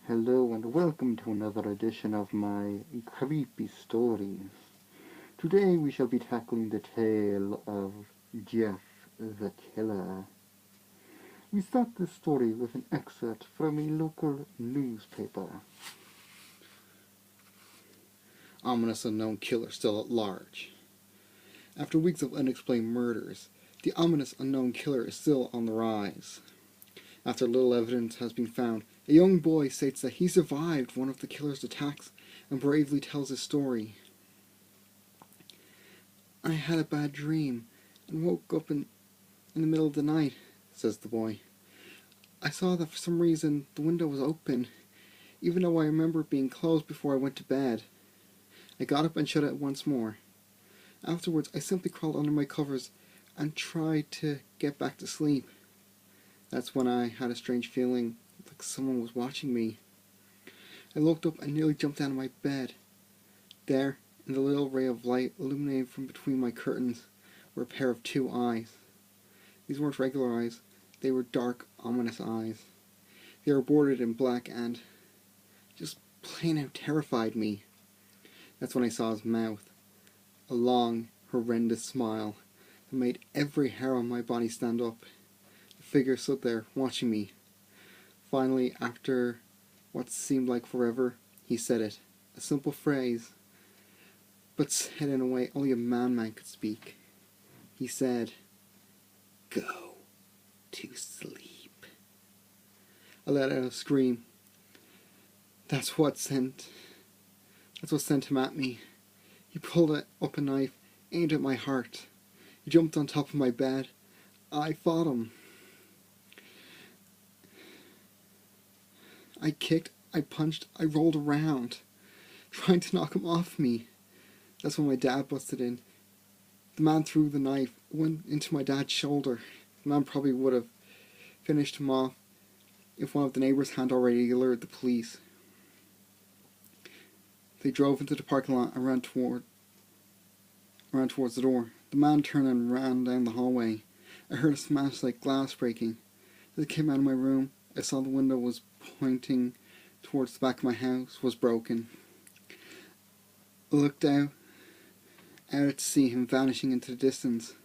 Hello and welcome to another edition of my creepy stories. Today we shall be tackling the tale of Jeff the Killer. We start this story with an excerpt from a local newspaper. Ominous unknown killer still at large. After weeks of unexplained murders, the ominous unknown killer is still on the rise. After little evidence has been found, a young boy states that he survived one of the killer's attacks and bravely tells his story. "I had a bad dream and woke up in the middle of the night," says the boy. "I saw that for some reason the window was open, even though I remember it being closed before I went to bed. I got up and shut it once more. Afterwards, I simply crawled under my covers and tried to get back to sleep. That's when I had a strange feeling like someone was watching me. I looked up and nearly jumped out of my bed. There, in the little ray of light illuminated from between my curtains, were a pair of two eyes. These weren't regular eyes, they were dark, ominous eyes. They were bordered in black and just plain out terrified me. That's when I saw his mouth, a long, horrendous smile that made every hair on my body stand up. The figure stood there, watching me. Finally, after what seemed like forever, he said it. A simple phrase, but said in a way only a madman could speak. He said, 'Go to sleep.' I let out a scream. That's what sent him at me. He pulled up a knife, aimed at my heart. He jumped on top of my bed. I fought him. I kicked, I punched, I rolled around, trying to knock him off me. That's when my dad busted in. The man threw the knife, went into my dad's shoulder. The man probably would have finished him off if one of the neighbors hadn't already alerted the police. They drove into the parking lot and ran towards the door. The man turned and ran down the hallway. I heard a smash like glass breaking. As I came out of my room, I saw the window was pointing towards the back of my house was broken. I looked out to see him vanishing into the distance.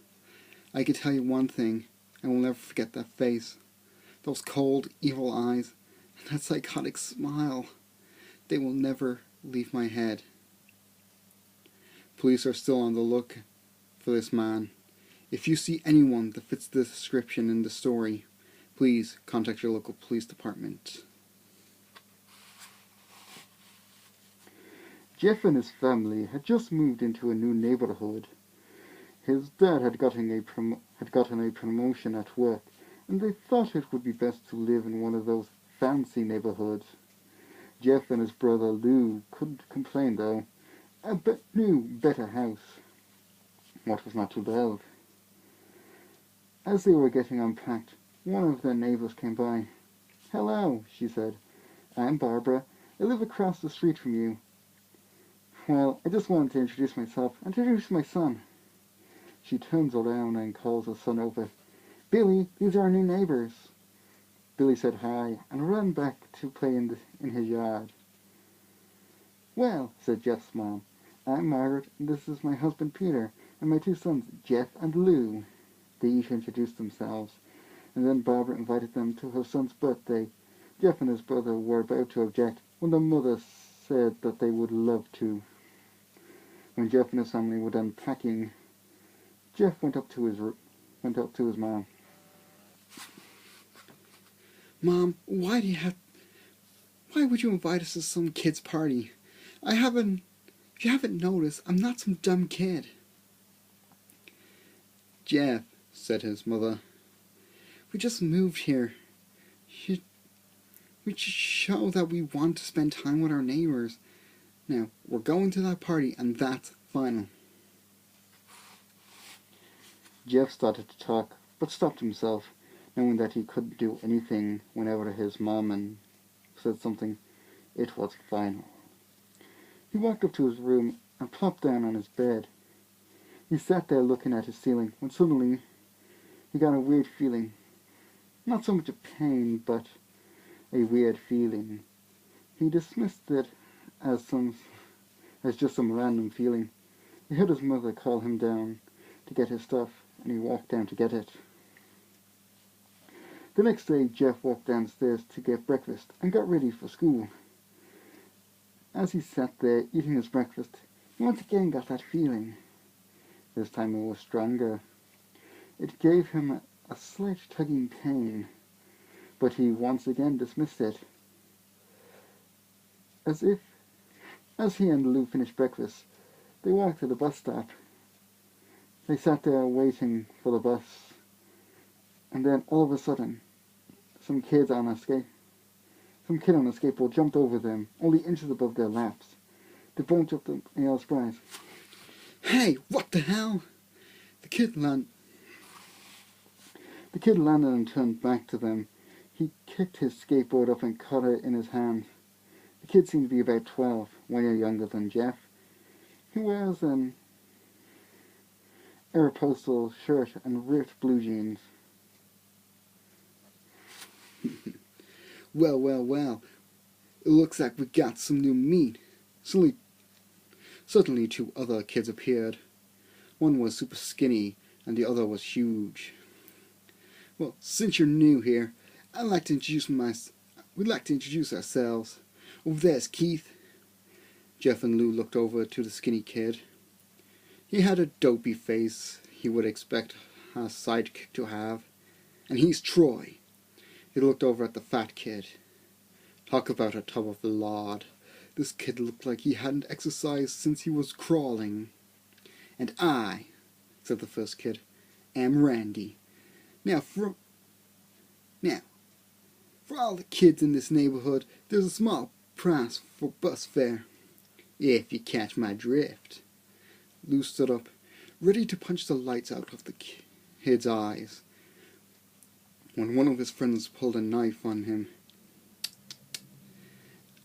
I can tell you one thing, I will never forget that face. Those cold, evil eyes, and that psychotic smile. They will never leave my head. Police are still on the look for this man. If you see anyone that fits the description in the story, please contact your local police department. Jeff and his family had just moved into a new neighborhood. His dad had gotten a promotion at work, and they thought it would be best to live in one of those fancy neighborhoods. Jeff and his brother Lou couldn't complain though. A new, better house. What was not to love? As they were getting unpacked, one of their neighbors came by. "Hello," she said. "I'm Barbara. I live across the street from you. Well, I just wanted to introduce myself and introduce my son." She turns around and calls her son over. "Billy, these are our new neighbors." Billy said hi and ran back to play in his yard. "Well," said Jeff's mom, "I'm Margaret, and this is my husband Peter, and my two sons, Jeff and Lou." They each introduced themselves, and then Barbara invited them to her son's birthday. Jeff and his brother were about to object when their mother said that they would love to. When Jeff and his family were done packing, Jeff went up to his mom. "Mom, why would you invite us to some kid's party? If you haven't noticed, I'm not some dumb kid." "Jeff," said his mother, "we just moved here. We should show that we want to spend time with our neighbors. Now, we're going to that party, and that's final." Jeff started to talk, but stopped himself, knowing that he couldn't do anything whenever his mom said something. It was final. He walked up to his room and plopped down on his bed. He sat there looking at his ceiling when suddenly he got a weird feeling. Not so much a pain, but a weird feeling. He dismissed it as just some random feeling. He heard his mother call him down to get his stuff, and he walked down to get it. The next day, Jeff walked downstairs to get breakfast and got ready for school. As he sat there eating his breakfast, he once again got that feeling. This time it was stronger. It gave him a slight tugging pain, but he once again dismissed it. As he and Lou finished breakfast, they walked to the bus stop. They sat there waiting for the bus, and then all of a sudden, some kid on a skateboard jumped over them, only inches above their laps. They both jumped up in yelled surprise. "Hey, what the hell?" The kid landed and turned back to them. He kicked his skateboard up and caught it in his hand. The kid seemed to be about 12, 1 year younger than Jeff. He wears an Aeropostale shirt and ripped blue jeans. Well. It looks like we got some new meat. Suddenly 2 other kids appeared. One was super skinny and the other was huge. "Well, since you're new here, we'd like to introduce ourselves. Over there's Keith." Jeff and Lou looked over to the skinny kid. He had a dopey face he would expect a sidekick to have. "And he's Troy." He looked over at the fat kid. Talk about a tub of lard. This kid looked like he hadn't exercised since he was crawling. "And I," said the first kid, "am Randy. Now, for all the kids in this neighborhood, there's a small price for bus fare, if you catch my drift." Lou stood up, ready to punch the lights out of the kid's eyes, when one of his friends pulled a knife on him.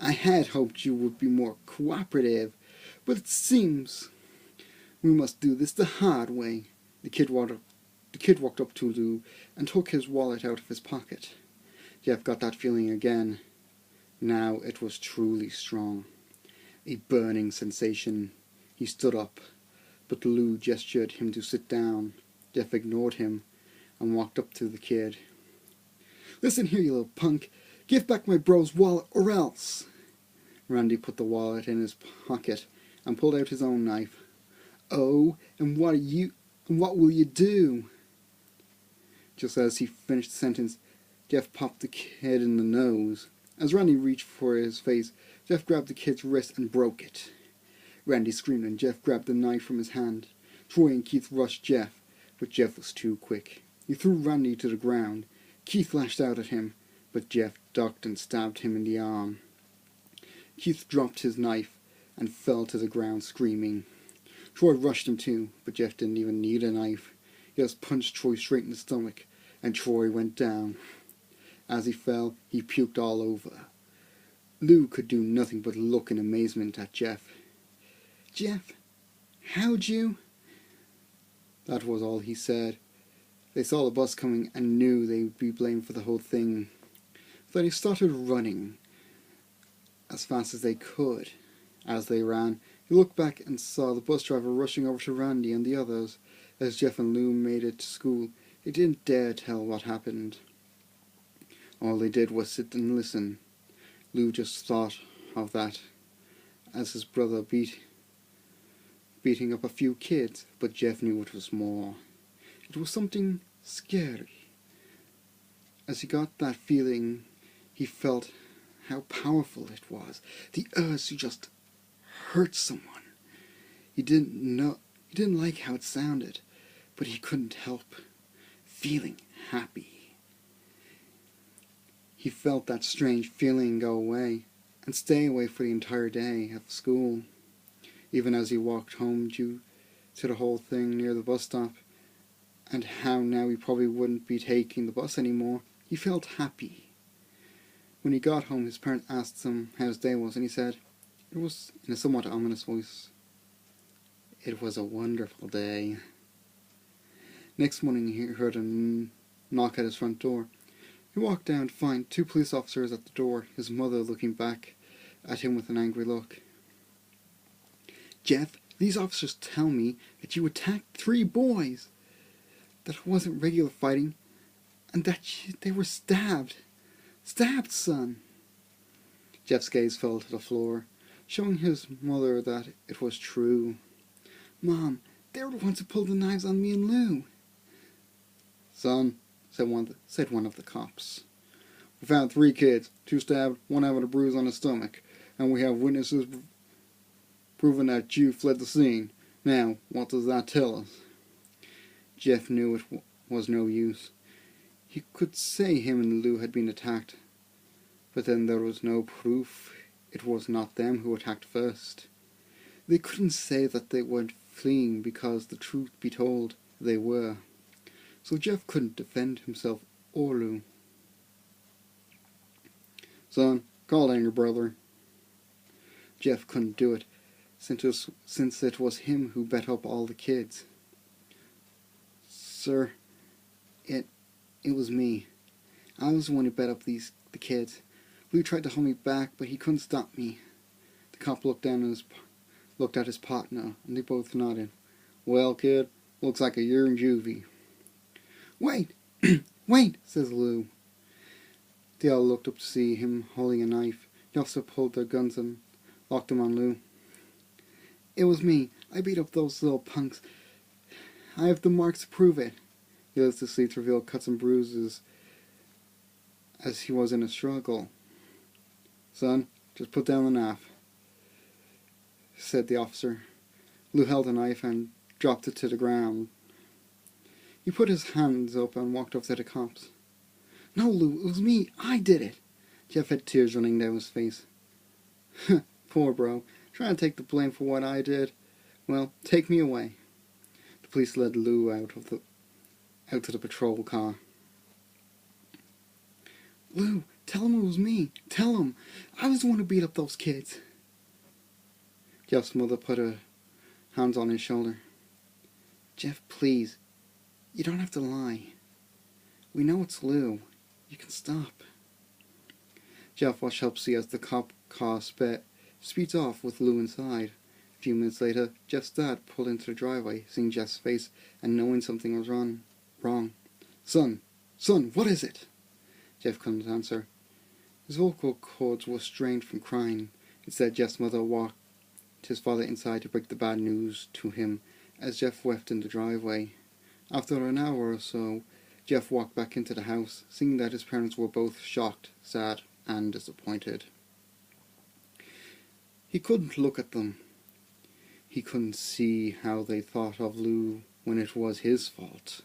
"I had hoped you would be more cooperative, but it seems we must do this the hard way." The kid walked up to Lou and took his wallet out of his pocket. Jeff got that feeling again. Now it was truly strong. A burning sensation. He stood up, but Lou gestured him to sit down. Jeff ignored him and walked up to the kid. "Listen here, you little punk. Give back my bro's wallet or else." Randy put the wallet in his pocket and pulled out his own knife. "Oh, and what will you do?" Just as he finished the sentence, Jeff popped the kid in the nose. As Randy reached for his face, Jeff grabbed the kid's wrist and broke it. Randy screamed and Jeff grabbed the knife from his hand. Troy and Keith rushed Jeff, but Jeff was too quick. He threw Randy to the ground. Keith lashed out at him, but Jeff ducked and stabbed him in the arm. Keith dropped his knife and fell to the ground screaming. Troy rushed him too, but Jeff didn't even need a knife. He just punched Troy straight in the stomach, and Troy went down. As he fell, he puked all over. Lou could do nothing but look in amazement at Jeff. "Jeff, how'd you—" That was all he said. They saw the bus coming and knew they would be blamed for the whole thing. Then he started running as fast as they could. As they ran, he looked back and saw the bus driver rushing over to Randy and the others. As Jeff and Lou made it to school, they didn't dare tell what happened. All they did was sit and listen. Lou just thought of that as his brother beating up a few kids, but Jeff knew it was more. It was something scary. As he got that feeling, he felt how powerful it was. The urge to just hurt someone. He didn't like how it sounded, but he couldn't help feeling happy. He felt that strange feeling go away and stay away for the entire day of school. Even as he walked home due to the whole thing near the bus stop, and how now he probably wouldn't be taking the bus anymore, he felt happy. When he got home, his parents asked him how his day was, and he said, it was in a somewhat ominous voice, "It was a wonderful day." Next morning he heard a knock at his front door. He walked down to find 2 police officers at the door, his mother looking back at him with an angry look. Jeff, these officers tell me that you attacked 3 boys, that it wasn't regular fighting, and that they were stabbed. Stabbed, son. Jeff's gaze fell to the floor, showing his mother that it was true. Mom, they were the ones who pulled the knives on me and Lou. Son, said one of the cops, we found 3 kids, 2 stabbed, 1 having a bruise on his stomach, and we have witnesses proving that you fled the scene. Now, what does that tell us? Jeff knew it was no use. He could say him and Lou had been attacked, but then there was no proof it was not them who attacked first. They couldn't say that they weren't fleeing because, the truth be told, they were. So Jeff couldn't defend himself or Lou. Son, call down your brother. Jeff couldn't do it, since it was him who bet up all the kids. Sir, it was me. I was the one who bet up the kids. Lou tried to hold me back, but he couldn't stop me. The cop looked at his partner, and they both nodded. Well, kid, looks like a year in juvie. Wait! Wait! Says Lou. They all looked up to see him holding a knife. The officer pulled their guns and locked them on Lou. It was me. I beat up those little punks. I have the marks to prove it. He let the sleeves reveal cuts and bruises as he was in a struggle. Son, just put down the knife, said the officer. Lou held the knife and dropped it to the ground. He put his hands up and walked up to the cops. No, Lou, it was me. I did it. Jeff had tears running down his face. Poor bro. Trying to take the blame for what I did. Well, take me away. The police led Lou out to the patrol car. Lou, tell him it was me. Tell him. I was the one who beat up those kids. Jeff's mother put her hands on his shoulder. Jeff, please. You don't have to lie. We know it's Lou. You can stop. Jeff watched helplessly as the cop car speeds off with Lou inside. A few minutes later, Jeff's dad pulled into the driveway, seeing Jeff's face and knowing something was wrong. Son, what is it? Jeff couldn't answer. His vocal cords were strained from crying. Instead, Jeff's mother walked his father inside to break the bad news to him as Jeff wept in the driveway. After an hour or so, Jeff walked back into the house, seeing that his parents were both shocked, sad, and disappointed. He couldn't look at them. He couldn't see how they thought of Lou when it was his fault.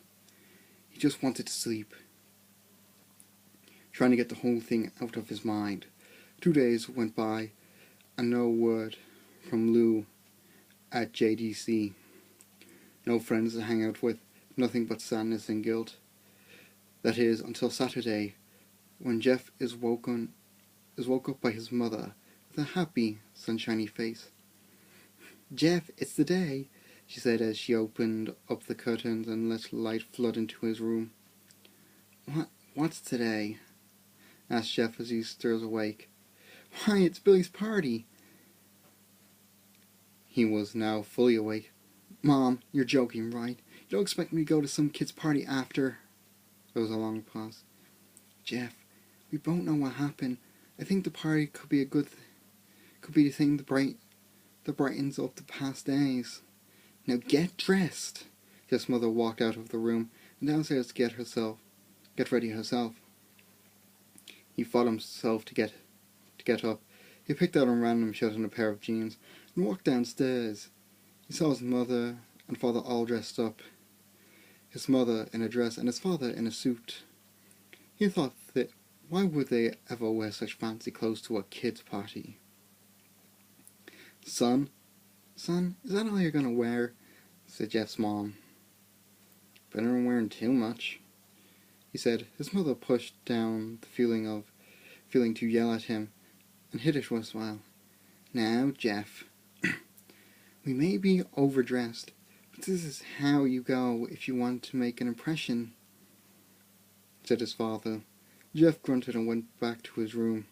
He just wanted to sleep, trying to get the whole thing out of his mind. 2 days went by, and no word from Lou at JDC. No friends to hang out with, nothing but sadness and guilt. That is, until Saturday, when Jeff is woke up by his mother with a happy, sunshiny face. Jeff, it's the day, she said as she opened up the curtains and let light flood into his room. What's today? Asked Jeff as he stirs awake. Why, it's Billy's party. He was now fully awake. Mom, you're joking, right? You don't expect me to go to some kid's party after? There was a long pause. Jeff, we both know what happened. I think the party could be the thing that brightens up the past days. Now get dressed. Jeff's mother walked out of the room and downstairs to get ready herself. He fought himself to get up. He picked out a random shirt and a pair of jeans and walked downstairs. He saw his mother and father all dressed up. His mother in a dress and his father in a suit. He thought that why would they ever wear such fancy clothes to a kid's party? Son, is that all you're gonna wear? Said Jeff's mom. Better than wearing too much, he said. His mother pushed down the feeling to yell at him and hid it with a smile. Now, Jeff, we may be overdressed, but this is how you go if you want to make an impression, said his father. Jeff grunted and went back to his room.